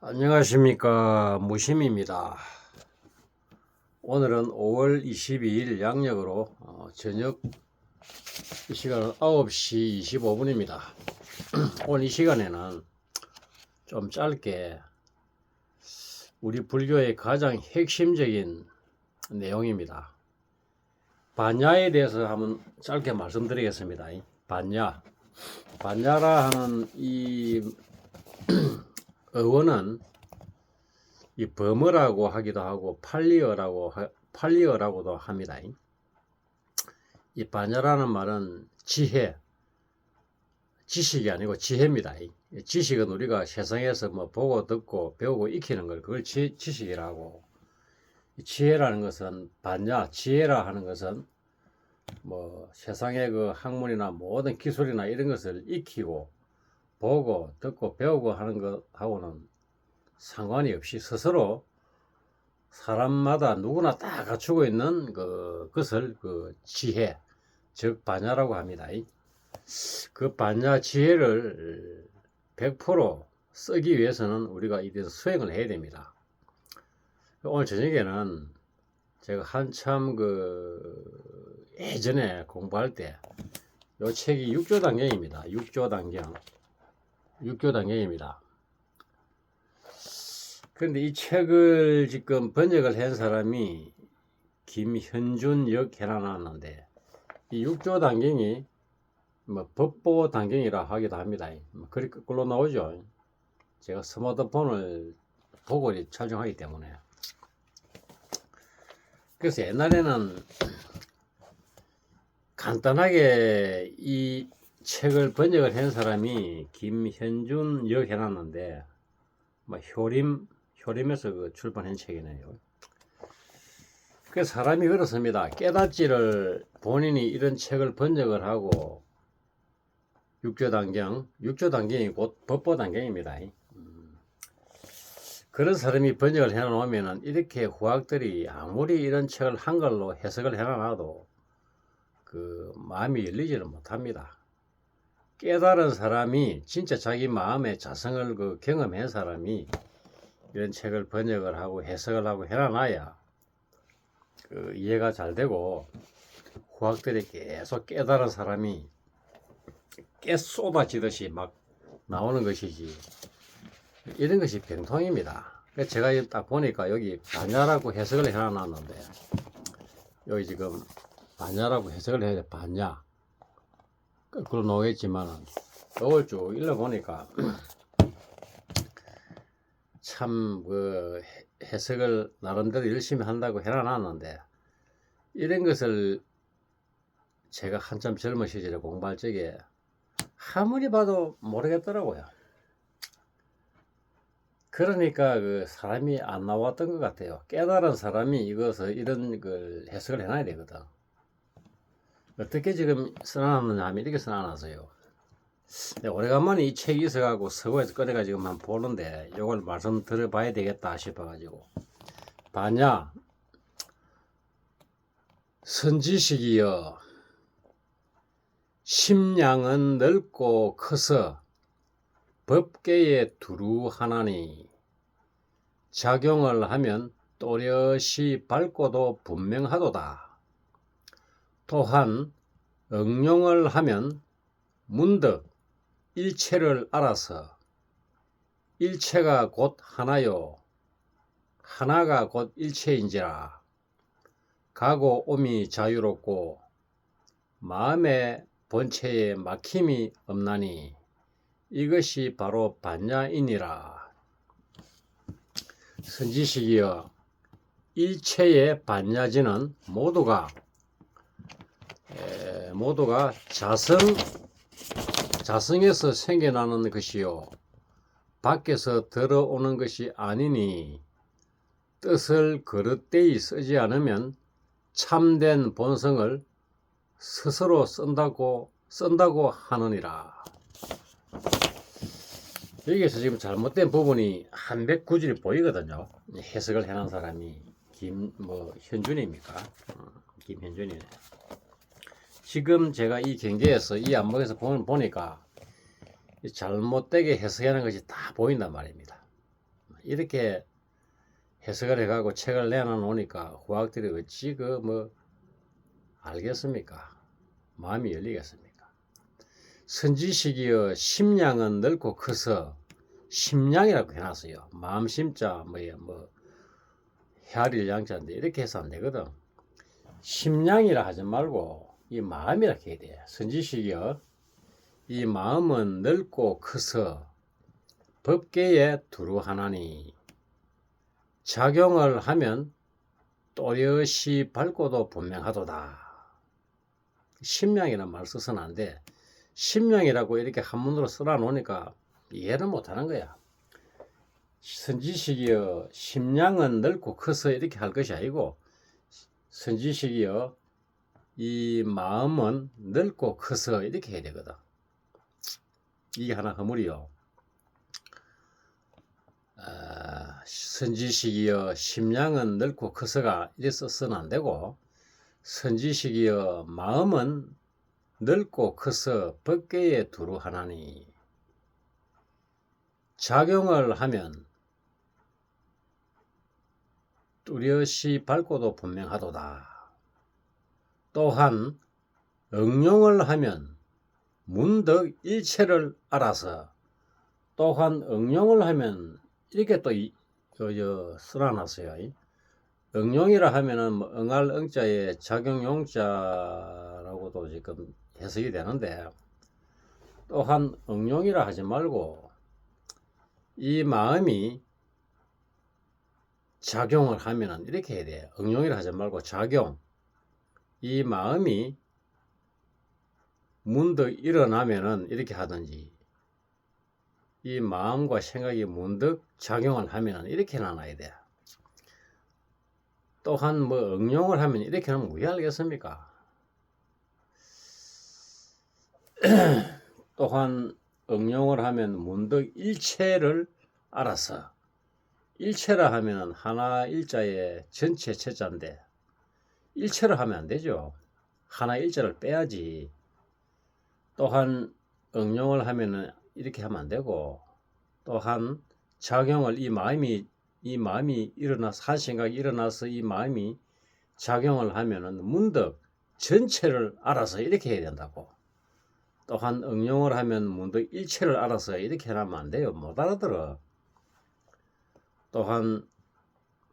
안녕하십니까, 무심입니다. 오늘은 5월 22일 양력으로 저녁 이 시간은 9시 25분입니다. 오늘 이 시간에는 좀 짧게 우리 불교의 가장 핵심적인 내용입니다. 반야에 대해서 한번 짧게 말씀드리겠습니다. 반야라 하는 이 어원은 이 범어라고 하기도 하고 팔리어라고도 합니다. 이 반야라는 말은 지식이 아니고 지혜입니다. 지식은 우리가 세상에서 뭐 보고 듣고 배우고 익히는 걸 그걸 지식이라고. 지혜라는 것은 지혜라 하는 것은 뭐 세상의 그 학문이나 모든 기술이나 이런 것을 익히고 보고 듣고 배우고 하는 것하고는 상관이 없이 스스로 사람마다 누구나 다 갖추고 있는 그것을 지혜, 즉 반야라고 합니다. 그 반야 지혜를 100% 쓰기 위해서는 우리가 이래서 수행을 해야 됩니다. 오늘 저녁에는 제가 한참 예전에 공부할 때 이 책이 6조 단경입니다. 6조 단경입니다. 그런데 이 책을 지금 번역을 한 사람이 김현준 역해나 나왔는데 이 6조 단경이 뭐 법보 단경이라 하기도 합니다. 그렇게 거꾸로 나오죠. 제가 스마트폰을 보고 촬영하기 때문에. 그래서 옛날에는 간단하게 이 책을 번역을 한 사람이 김현준 역해놨는데 뭐 효림에서 출판한 책이네요. 그 사람이 그렇습니다. 깨닫지를 본인이 이런 책을 번역을 하고 6조 단경이 곧 법보 단경입니다. 그런 사람이 번역을 해놓으면은 이렇게 후학들이 아무리 이런 책을 한글로 해석을 해놔도 그 마음이 열리지를 못합니다. 깨달은 사람이 진짜 자기 마음의 자성을 경험한 사람이 이런 책을 번역을 하고 해석을 하고 해놔야 이해가 잘 되고 후학들이 계속 깨달은 사람이 깨 쏟아지듯이 막 나오는 것이지 이런 것이 병통입니다. 제가 딱 보니까 여기 반야라고 해석을 해놨는데 여기 지금 반야라고 해석을 해야 돼. 반야 거꾸로 나오겠지만 이걸 쭉 읽어보니까 참 해석을 나름대로 열심히 한다고 해놨는데 이런 것을 제가 한참 젊은 시절에 공부할 적에 아무리 봐도 모르겠더라고요. 그러니까 사람이 안 나왔던 것 같아요. 깨달은 사람이 이런 걸 해석을 해놔야 되거든. 어떻게 지금 써놨느냐 하면 이렇게 써놨어요. 오래간만에 이 책이 있어가지고 서고에서 꺼내가지고 한번 보는데 이걸 말씀 들어봐야 되겠다 싶어가지고 반야 선지식이여 심량은 넓고 커서 법계에 두루하나니 작용을 하면 또렷이 밝고도 분명하도다. 또한 응용을 하면 문득 일체를 알아서 일체가 곧 하나요 하나가 곧 일체인지라 가고 오미 자유롭고 마음의 본체에 막힘이 없나니 이것이 바로 반야이니라. 선지식이여 일체의 반야지는 모두가 자성에서 생겨나는 것이요 밖에서 들어오는 것이 아니니 뜻을 그릇되이 쓰지 않으면 참된 본성을 스스로 쓴다고 하느니라. 여기에서 지금 잘못된 부분이 한 109줄이 보이거든요. 해석을 해놓은 사람이 현준입니까? 김현준이네. 지금 제가 이 경계에서 이 안목에서 보니까 잘못되게 해석하는 것이 다 보인단 말입니다. 이렇게 해석을 해가고 책을 내놔놓으니까 후학들이 어찌 그 뭐 알겠습니까? 마음이 열리겠습니까? 선지식이여 심량은 넓고 커서 심량이라고 해놨어요. 마음 심자 뭐 헤아릴 양자인데 이렇게 해서 안 되거든. 심량이라 하지 말고 이 마음이라 해야 돼. 선지식이여 이 마음은 넓고 커서 법계에 두루하나니 작용을 하면 또렷이 밝고도 분명하도다. 심량이라는 말 써서는 안 돼. 심량이라고 이렇게 한문으로 써놔 놓으니까 이해를 못하는 거야. 선지식이여 심량은 넓고 커서 이렇게 할 것이 아니고, 선지식이여 이 마음은 넓고 커서 이렇게 해야 되거든. 이게 하나 허물이요. 선지식이여 심량은 넓고 커서가 이래 써서는 안 되고, 선지식이여 마음은 넓고 커서 법계에 두루하나니 작용을 하면 뚜렷이 밝고도 분명하도다. 또한 응용을 하면 문득 일체를 알아서, 또한 응용을 하면 이렇게 또 써놔놨어요. 응용이라 하면은 뭐 응할 응자에 작용용자라고도 지금 해석이 되는데, 또한 응용이라 하지 말고 이 마음이 작용을 하면은 이렇게 해야 돼. 응용이라 하지 말고 작용. 이 마음이 문득 일어나면은 이렇게 하든지, 이 마음과 생각이 문득 작용을 하면은 이렇게 나눠야 돼. 또한 뭐 응용을 하면 이렇게 하면 왜 알겠습니까? 또한 응용을 하면 문득 일체를 알아서, 일체라 하면 하나 일자에 전체 체자인데 일체를 하면 안 되죠. 하나 일자를 빼야지. 또한 응용을 하면은 이렇게 하면 안 되고, 또한 작용을 이 마음이 일어나서 한 생각이 일어나서 이 마음이 작용을 하면은 문득 전체를 알아서 이렇게 해야 된다고. 또한 응용을 하면 문득 일체를 알아서 이렇게 하면 안 돼요. 못 알아들어. 또한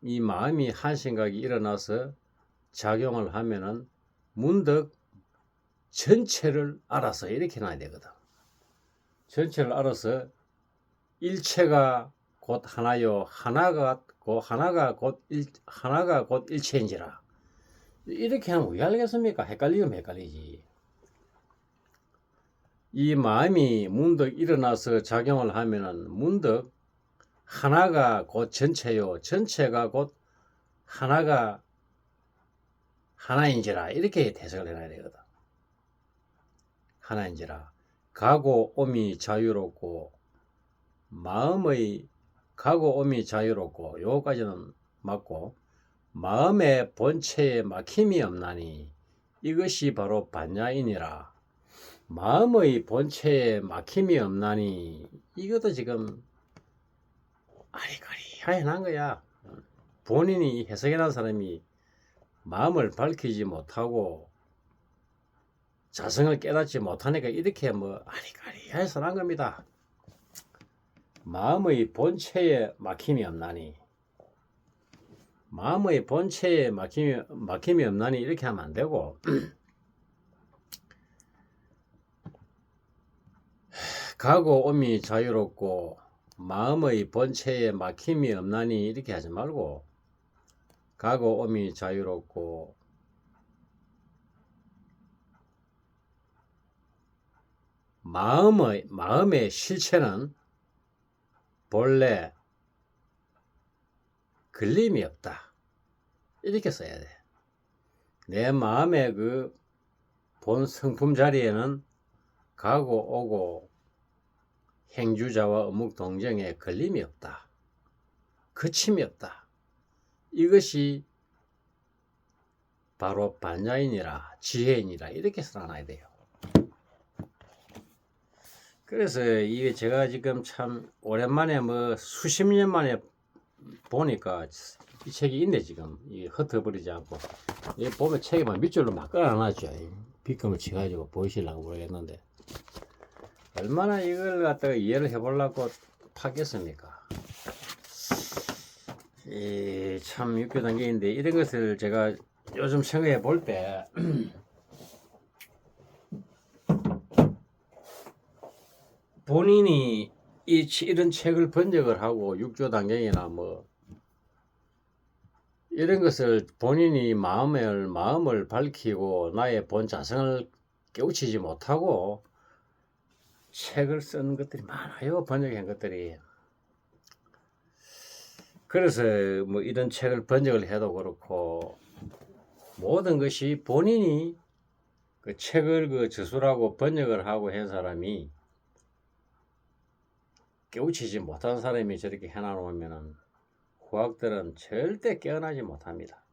이 마음이 한 생각이 일어나서 작용을 하면은 문득 전체를 알아서 이렇게 놔야 되거든. 전체를 알아서 일체가 곧 하나요, 하나가 곧 일체인지라. 이렇게 하면 왜 알겠습니까? 헷갈리면 헷갈리지. 이 마음이 문득 일어나서 작용을 하면은 문득 하나가 곧 전체요, 전체가 곧 하나인지라. 이렇게 해석을 해놔야 되거든. 하나인지라. 가고 오미 자유롭고 마음의 가고 오미 자유롭고, 요거까지는 맞고, 마음의 본체에 막힘이 없나니 이것이 바로 반야이니라. 마음의 본체에 막힘이 없나니, 이것도 지금 아리까리한 거야. 본인이 해석해난 사람이 마음을 밝히지 못하고 자성을 깨닫지 못하니까 이렇게 뭐 아리까리해서 난 겁니다. 마음의 본체에 막힘이 없나니, 마음의 본체에 막힘이 없나니 이렇게 하면 안 되고, 가고 오미 자유롭고 마음의 본체에 막힘이 없나니 이렇게 하지 말고, 가고 오미 자유롭고 마음의 실체는 본래 걸림이 없다. 이렇게 써야 돼. 내 마음의 그 본 성품 자리에는 가고 오고 행주자와 어묵 동정에 걸림이 없다. 거침이 없다. 이것이 바로 반야인이라 지혜인이라 이렇게 써놔야 돼요. 그래서 이게 제가 지금 참 오랜만에 뭐 수십 년 만에 보니까 이 책이 있네 지금. 이 흩어버리지 않고. 이 보면 책이 막 밑줄로 막 깔아놨죠. 빗금을 치가지고 보이시려고 모르겠는데 얼마나 이걸 갖다가 이해를 해보려고 파겠습니까? 참 유쾌한 게 있는데 이런 것을 제가 요즘 생각해 볼 때 본인이 이런 책을 번역을 하고 육조단경이나 뭐 이런 것을 본인이 마음을 밝히고 나의 본 자성을 깨우치지 못하고 책을 쓴 것들이 많아요. 번역한 것들이. 그래서 뭐 이런 책을 번역을 해도 그렇고 모든 것이 본인이 그 책을 그 저술하고 번역을 하고 한 사람이 깨우치지 못한 사람이 저렇게 해놔놓으면은 후학들은 절대 깨어나지 못합니다.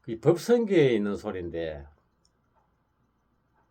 이 법성계에 있는 소리인데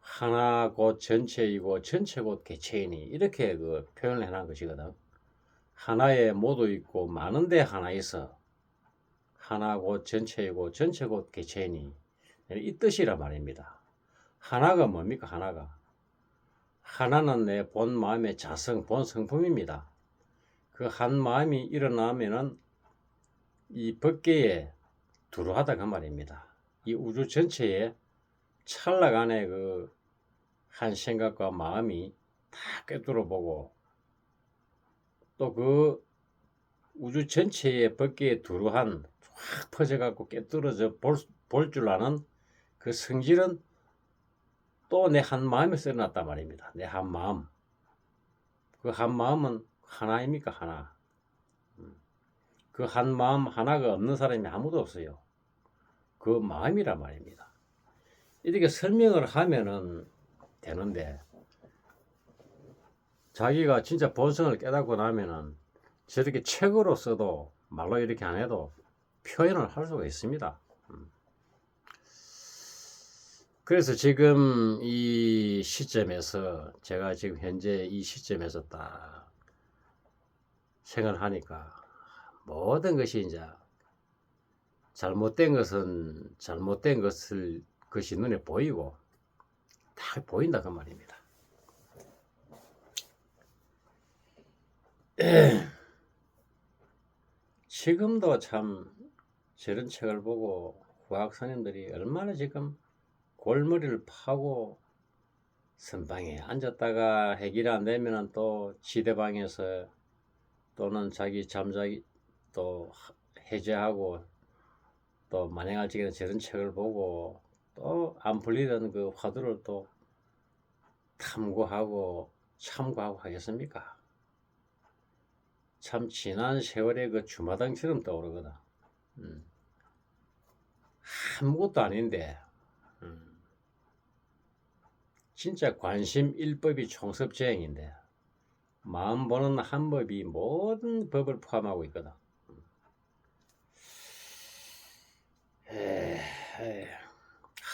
하나 곧 전체이고 전체 곧 개체이니 이렇게 그 표현을 해놓은 것이거든. 하나에 모두 있고 많은데 하나 있어. 하나 곧 전체이고 전체 곧 개체이니 이 뜻이란 말입니다. 하나가 뭡니까? 하나는 내 본 마음의 자성, 본 성품입니다. 그 한 마음이 일어나면은 이 법계에 두루하다 그 말입니다. 이 우주 전체에 찰나간의 그 한 생각과 마음이 다 꿰뚫어 보고 또 그 우주 전체의 법계에 두루한 확 퍼져갖고 꿰뚫어져 볼 줄 아는 그 성질은 또 내 한 마음에서 일어났단 말입니다. 내 한 마음. 그 한 마음은 하나입니까? 하나. 그 한 마음 하나가 없는 사람이 아무도 없어요. 그 마음이란 말입니다. 이렇게 설명을 하면은 되는데 자기가 진짜 본성을 깨닫고 나면은 저렇게 책으로 써도 말로 이렇게 안 해도 표현을 할 수가 있습니다. 그래서 지금 이 시점에서 제가 지금 현재 이 시점에서 딱 생각을 하니까 모든 것이 이제 잘못된 것은 잘못된 것이 눈에 보이고 다 보인다 그 말입니다. 지금도 참 저런 책을 보고 후학선생님들이 얼마나 지금 골머리를 파고 선방에 앉았다가 해결이 안 되면은 또 지대방에서 또는 자기 잠자기 또 해제하고 또 만행할지에는 저런 책을 보고 또 안 풀리던 그 화두를 또 탐구하고 참고하고 하겠습니까? 참 지난 세월의 그 주마등처럼 떠오르거든. 아무것도 아닌데 진짜 관심 일법이 총섭재행인데 마음 보는 한 법이 모든 법을 포함하고 있거든.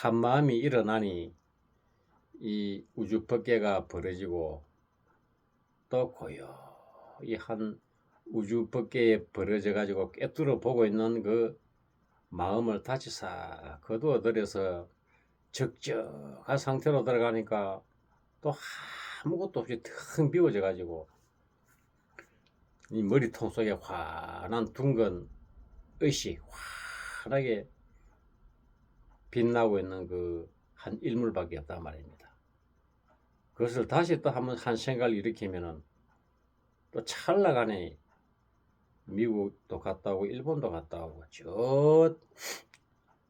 한 마음이 일어나니 이 우주 법계가 벌어지고 또 고요히 한 우주 법계에 벌어져 가지고 꿰뚫어 보고 있는 그 마음을 다시 싹 거두어 들여서 적적한 상태로 들어가니까 또 아무것도 없이 텅 비워져 가지고 이 머리통 속에 환한 둥근 의식 환하게 빛나고 있는 그 한 일물밖에 없단 말입니다. 그것을 다시 또 한번 한 생각을 일으키면은 또 찰나간에 미국도 갔다 오고 일본도 갔다 오고 저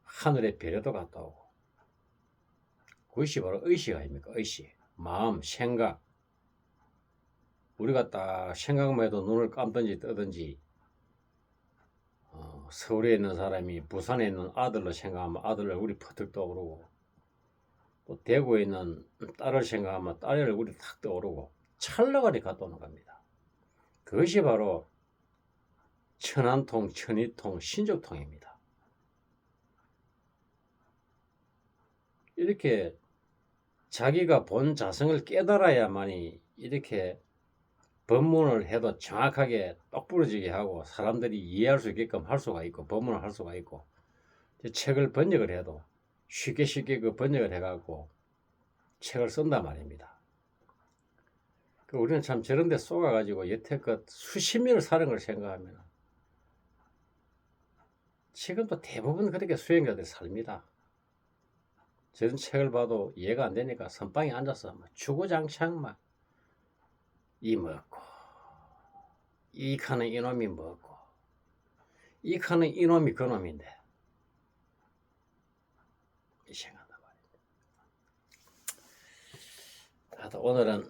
하늘의 별에도 갔다 오고 그것이 바로 의식 아닙니까? 의식, 마음, 생각. 우리가 딱 생각만 해도 눈을 감든지 뜨든지 서울에 있는 사람이 부산에 있는 아들로 생각하면 아들 얼굴이 퍼뜩 떠오르고 또 대구에 있는 딸을 생각하면 딸의 얼굴이 탁 떠오르고 찰나간에 갔다 오는 겁니다. 그것이 바로 천안통, 천이통, 신족통입니다. 이렇게 자기가 본 자성을 깨달아야만이 이렇게 법문을 해도 정확하게 똑부러지게 하고 사람들이 이해할 수 있게끔 할 수가 있고 법문을 할 수가 있고 책을 번역을 해도 쉽게 그 번역을 해갖고 책을 쓴단 말입니다. 우리는 참 저런 데 쏘가가지고 여태껏 수십 년을 사는 걸 생각하면 지금도 대부분 그렇게 수행자들이 삽니다. 저런 책을 봐도 이해가 안 되니까 선방에 앉아서 막 주구장창 막 이 먹고 이 칸은 이놈이 먹고 이 칸은 이놈이 그놈인데 이 생각한단 말입니다. 하여튼 오늘은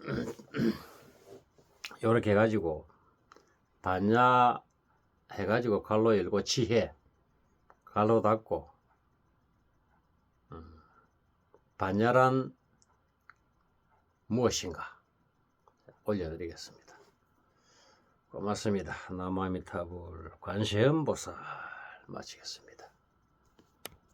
이렇게 해가지고 반야 해가지고 갈로 열고 지혜 갈로 닫고 반야란 무엇인가 올려드리겠습니다. 고맙습니다. 나무아미타불 관세음보살 마치겠습니다.